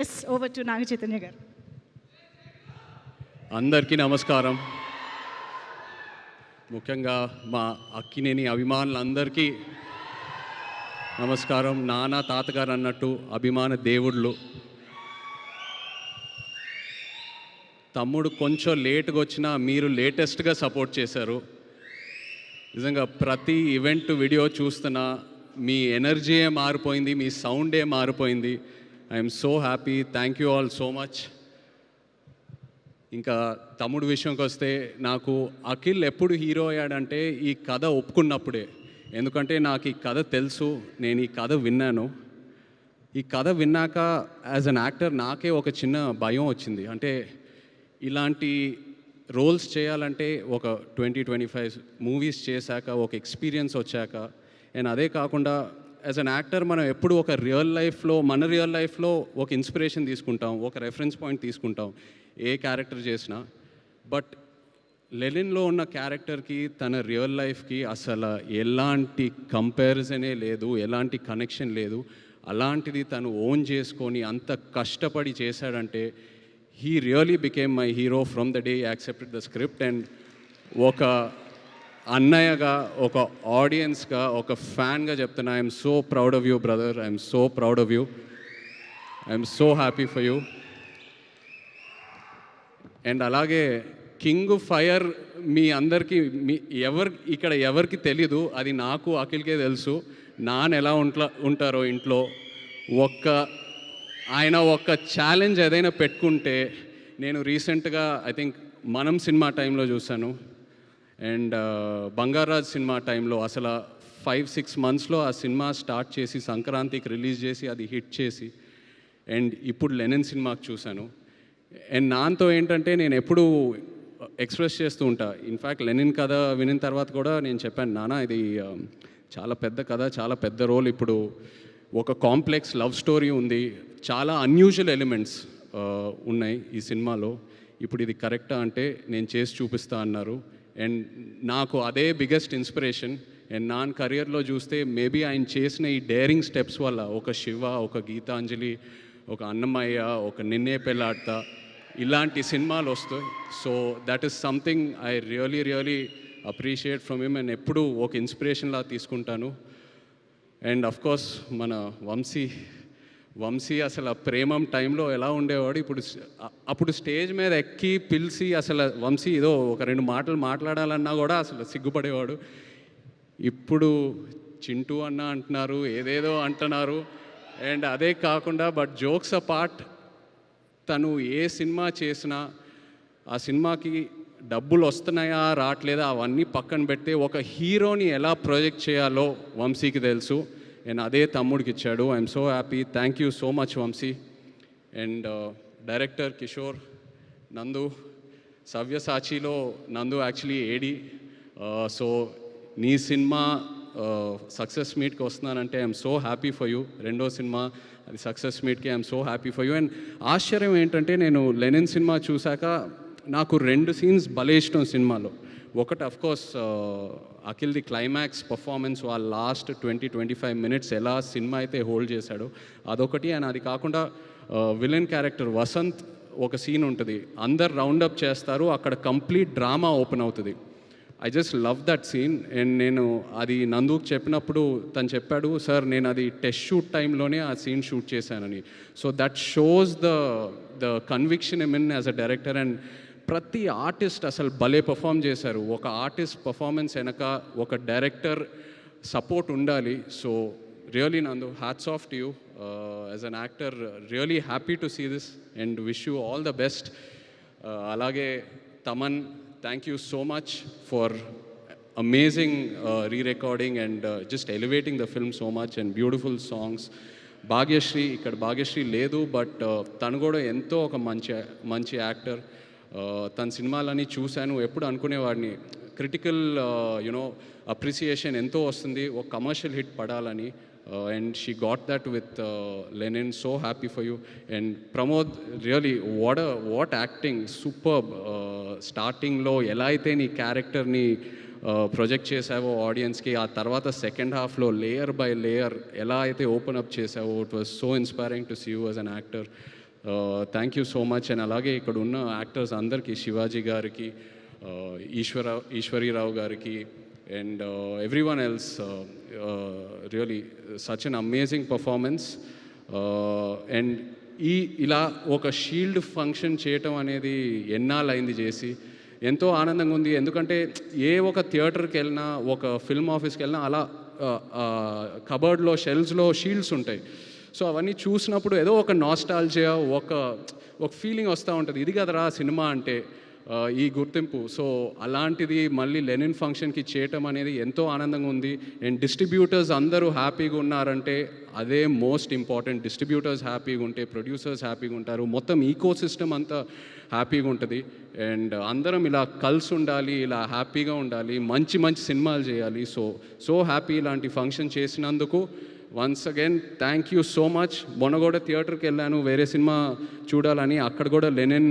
Yes, over to Naga Chaitanya garu. అందరికీ నమస్కారం. ముఖ్యంగా మా అక్కినేని అభిమానులందరికీ నమస్కారం. నాన్న తాతగారు అన్నట్టు అభిమాన దేవుళ్ళు. తమ్ముడు కొంచెం లేట్గా వచ్చినా మీరు లేటెస్ట్గా సపోర్ట్ చేశారు. నిజంగా ప్రతి ఈవెంట్ వీడియో చూస్తున్నా మీ ఎనర్జీయే మారిపోయింది, మీ సౌండే మారిపోయింది. I'm so happy. Thank you all so much. ఇంకా తమ్ముడు విషయంకి వస్తే, నాకు అఖిల్ ఎప్పుడు హీరో అయ్యాడంటే ఈ కథ ఒప్పుకున్నప్పుడే. ఎందుకంటే నాకు ఈ కథ తెలుసు, నేను ఈ కథ విన్నాను. ఈ కథ విన్నాక యాజ్ అన్ యాక్టర్ నాకే ఒక చిన్న భయం వచ్చింది. అంటే ఇలాంటి రోల్స్ చేయాలంటే ఒక 20-25 మూవీస్ చేశాక ఒక ఎక్స్పీరియన్స్ వచ్చాక, అండ్ అదే కాకుండా యాజ్ అన్ యాక్టర్ మనం ఎప్పుడు ఒక మన రియల్ లైఫ్లో ఒక ఇన్స్పిరేషన్ తీసుకుంటాం, ఒక రెఫరెన్స్ పాయింట్ తీసుకుంటాం ఏ క్యారెక్టర్ చేసినా. బట్ లెనిన్లో ఉన్న క్యారెక్టర్కి తన రియల్ లైఫ్కి అసలు ఎలాంటి కంపారిజనే లేదు, ఎలాంటి కనెక్షన్ లేదు. అలాంటిది తను ఓన్ చేసుకొని అంత కష్టపడి చేశాడంటే he really became my hero from the day accepted the script. And ఒక అన్నయ్యగా, ఒక ఆడియన్స్గా, ఒక ఫ్యాన్గా చెప్తున్నా, I'm so proud of you brother. I'm so proud of you. I'm so happy for you. And అలాగే కింగ్ ఫైర్ మీ అందరికీ ఇక్కడ ఎవరికి తెలీదు, అది నాకు అఖిల్కే తెలుసు. నాన్న ఎలా ఉంటారో ఇంట్లో. ఆయన ఒక్క ఛాలెంజ్ ఏదైనా పెట్టుకుంటే, నేను రీసెంట్గా ఐ థింక్ మనం సినిమా టైంలో చూశాను, అండ్ బంగారాజ్ సినిమా టైంలో అసలు 5-6 మంత్స్లో ఆ సినిమా స్టార్ట్ చేసి సంక్రాంతికి రిలీజ్ చేసి అది హిట్ చేసి, అండ్ ఇప్పుడు లెనిన్ సినిమాకి చూశాను. అండ్ నాన్నతో ఏంటంటే నేను ఎప్పుడూ ఎక్స్ప్రెస్ చేస్తూ ఉంటా. ఇన్ఫ్యాక్ట్ లెనిన్ కథ వినిన తర్వాత కూడా నేను చెప్పాను, నాన్న ఇది చాలా పెద్ద కథ, చాలా పెద్ద రోల్. ఇప్పుడు ఒక కాంప్లెక్స్ లవ్ స్టోరీ ఉంది, చాలా అన్యూజువల్ ఎలిమెంట్స్ ఉన్నాయి ఈ సినిమాలో. ఇప్పుడు ఇది కరెక్టా అంటే నేను చేసి చూపిస్తా అన్నారు. అండ్ నాకు అదే బిగ్గెస్ట్ ఇన్స్పిరేషన్. అండ్ నాన్న కెరియర్లో చూస్తే మేబీ ఆయన చేసిన ఈ డేరింగ్ స్టెప్స్ వల్ల ఒక శివ, ఒక గీతాంజలి, ఒక అన్నమయ్య, ఒక నిన్నే పెళ్ళాడతా, ఇలాంటి సినిమాలు వస్తాయి. So that is something I really appreciate from him. And ఎప్పుడూ ఒక ఇన్స్పిరేషన్లా తీసుకుంటాను. అండ్ అఫ్కోర్స్ మన వంశీ అసలు ప్రేమం టైంలో ఎలా ఉండేవాడు, అప్పుడు స్టేజ్ మీద ఎక్కి పిలిచి అసలు వంశీ ఏదో ఒక 2 మాటలు మాట్లాడాలన్నా కూడా అసలు సిగ్గుపడేవాడు. ఇప్పుడు చింటూ అన్న అంటున్నారు, ఏదేదో అంటున్నారు. అండ్ అదే కాకుండా బట్ జోక్స్ అపార్ట్, తను ఏ సినిమా చేసినా ఆ సినిమాకి డబ్బులు వస్తున్నాయా రావట్లేదా అవన్నీ పక్కన పెడితే ఒక హీరోని ఎలా ప్రొజెక్ట్ చేయాలో వంశీకి తెలుసు. అండ్ అదే తమ్ముడికి ఇచ్చాడు. I'm so happy. Thank you so much Vamsi. And director Kishore, Nandu, సవ్యసాచిలో నందు యాక్చువల్లీ ఏడి. సో నీ సినిమా సక్సెస్ మీట్కి వస్తున్నానంటే I'm so happy for you. రెండో సినిమా అది సక్సెస్ మీట్కి I'm so happy for you. And ఆశ్చర్యం ఏంటంటే నేను లెనిన్ సినిమా చూశాక నాకు 2 సీన్స్ భలే ఇష్టం సినిమాలో. ఒకటి అఫ్కోర్స్ అఖిల్ది క్లైమాక్స్ పర్ఫార్మెన్స్, వాళ్ళ లాస్ట్ 20-25 మినిట్స్ ఎలా సినిమా అయితే హోల్డ్ చేశాడో అదొకటి. అండ్ అది కాకుండా విలన్ క్యారెక్టర్ వసంత్ ఒక సీన్ ఉంటుంది, అందరు రౌండప్ చేస్తారు, అక్కడ కంప్లీట్ డ్రామా ఓపెన్ అవుతుంది. I just love that scene. And నేను అది నందుకు చెప్పినప్పుడు తను చెప్పాడు, సార్ నేను అది టెస్ట్ షూట్ టైంలోనే ఆ సీన్ షూట్ చేశానని. So that shows the conviction I mean as a director. And ప్రతి ఆర్టిస్ట్ అసలు భలే పర్ఫామ్ చేశారు. ఒక ఆర్టిస్ట్ పర్ఫార్మెన్స్ వెనక ఒక డైరెక్టర్ సపోర్ట్ ఉండాలి. So really Nandu, hats off to you as an actor. Really happy to see this and wish you all the best. అలాగే Thaman, thank you so much for amazing re-recording and just elevating the film so much and beautiful songs. Bhagyashree, ఇక్కడ భాగ్యశ్రీ లేదు but తను కూడా ఎంతో ఒక మంచి actor. తన సినిమాలని చూశాను, ఎప్పుడు అనుకునేవాడిని క్రిటికల్ అప్రిసియేషన్ ఎంతో వస్తుంది, ఒక కమర్షియల్ హిట్ పడాలని. And she got that with Lenin. So happy for you. And Pramod, really what acting, superb. స్టార్టింగ్లో ఎలా అయితే నీ క్యారెక్టర్ని ప్రొజెక్ట్ చేసావో ఆడియన్స్కి, ఆ తర్వాత సెకండ్ హాఫ్లో లేయర్ బై లేయర్ ఎలా అయితే ఓపెన్ అప్ చేసావో, it was so inspiring to see you as an actor. Thank you so much. And అలాగే ఇక్కడ ఉన్న యాక్టర్స్ అందరికీ, శివాజీ గారికి, ఈశ్వరీరావు గారికి, and every one else, really such an amazing performance. And ఇలా ఒక షీల్డ్ ఫంక్షన్ చేయటం అనేది ఎన్నాళ్ళైంది చేసి, ఎంతో ఆనందంగా ఉంది. ఎందుకంటే ఏ ఒక థియేటర్కి వెళ్ళినా, ఒక ఫిల్మ్ ఆఫీస్కి వెళ్ళినా అలా కబర్డ్లో షెల్ఫ్స్లో షీల్డ్స్ ఉంటాయి. సో అవన్నీ చూసినప్పుడు ఏదో ఒక నాస్టాల్జియా, ఒక ఫీలింగ్ వస్తూ ఉంటుంది. ఇది కదరా సినిమా అంటే, ఈ గుర్తింపు. సో అలాంటిది మళ్ళీ లెనిన్ ఫంక్షన్కి చేయటం అనేది ఎంతో ఆనందంగా ఉంది. అండ్ డిస్ట్రిబ్యూటర్స్ అందరూ హ్యాపీగా ఉన్నారంటే అదే మోస్ట్ ఇంపార్టెంట్. డిస్ట్రిబ్యూటర్స్ హ్యాపీగా ఉంటే ప్రొడ్యూసర్స్ హ్యాపీగా ఉంటారు, మొత్తం ఈకో సిస్టమ్ అంతా హ్యాపీగా ఉంటుంది. అండ్ అందరం ఇలా కలిసి ఉండాలి, ఇలా హ్యాపీగా ఉండాలి, మంచి మంచి సినిమాలు చేయాలి. సో హ్యాపీ ఇలాంటి ఫంక్షన్ చేసినందుకు. Once again thank you so much. మొన్న కూడా థియేటర్కి వెళ్ళాను వేరే సినిమా చూడాలని, అక్కడ కూడా లెనిన్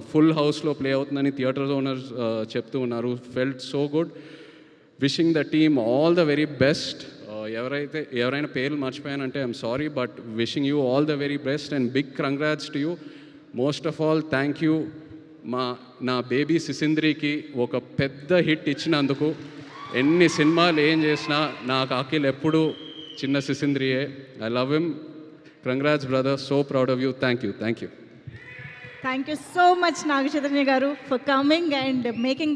ఫుల్ హౌస్లో ప్లే అవుతుందని థియేటర్ ఓనర్స్ చెప్తూ ఉన్నారు. Felt so good. Wishing the team all the very best. ఎవరైనా పేర్లు మర్చిపోయానంటే I'm sorry, but wishing you all the very best and big congrats to you. Most of all thank you నా baby సిసింద్రికి ఒక పెద్ద hit ఇచ్చినందుకు. ఎన్ని సినిమాలు ఏం చేసినా నాకు అఖిల్ ఎప్పుడు చిన్న సిసింద్రియే. I love him. Congrats brother, so proud of you. Thank you. Thank you so much Naga Chaitanya గారు for coming and making this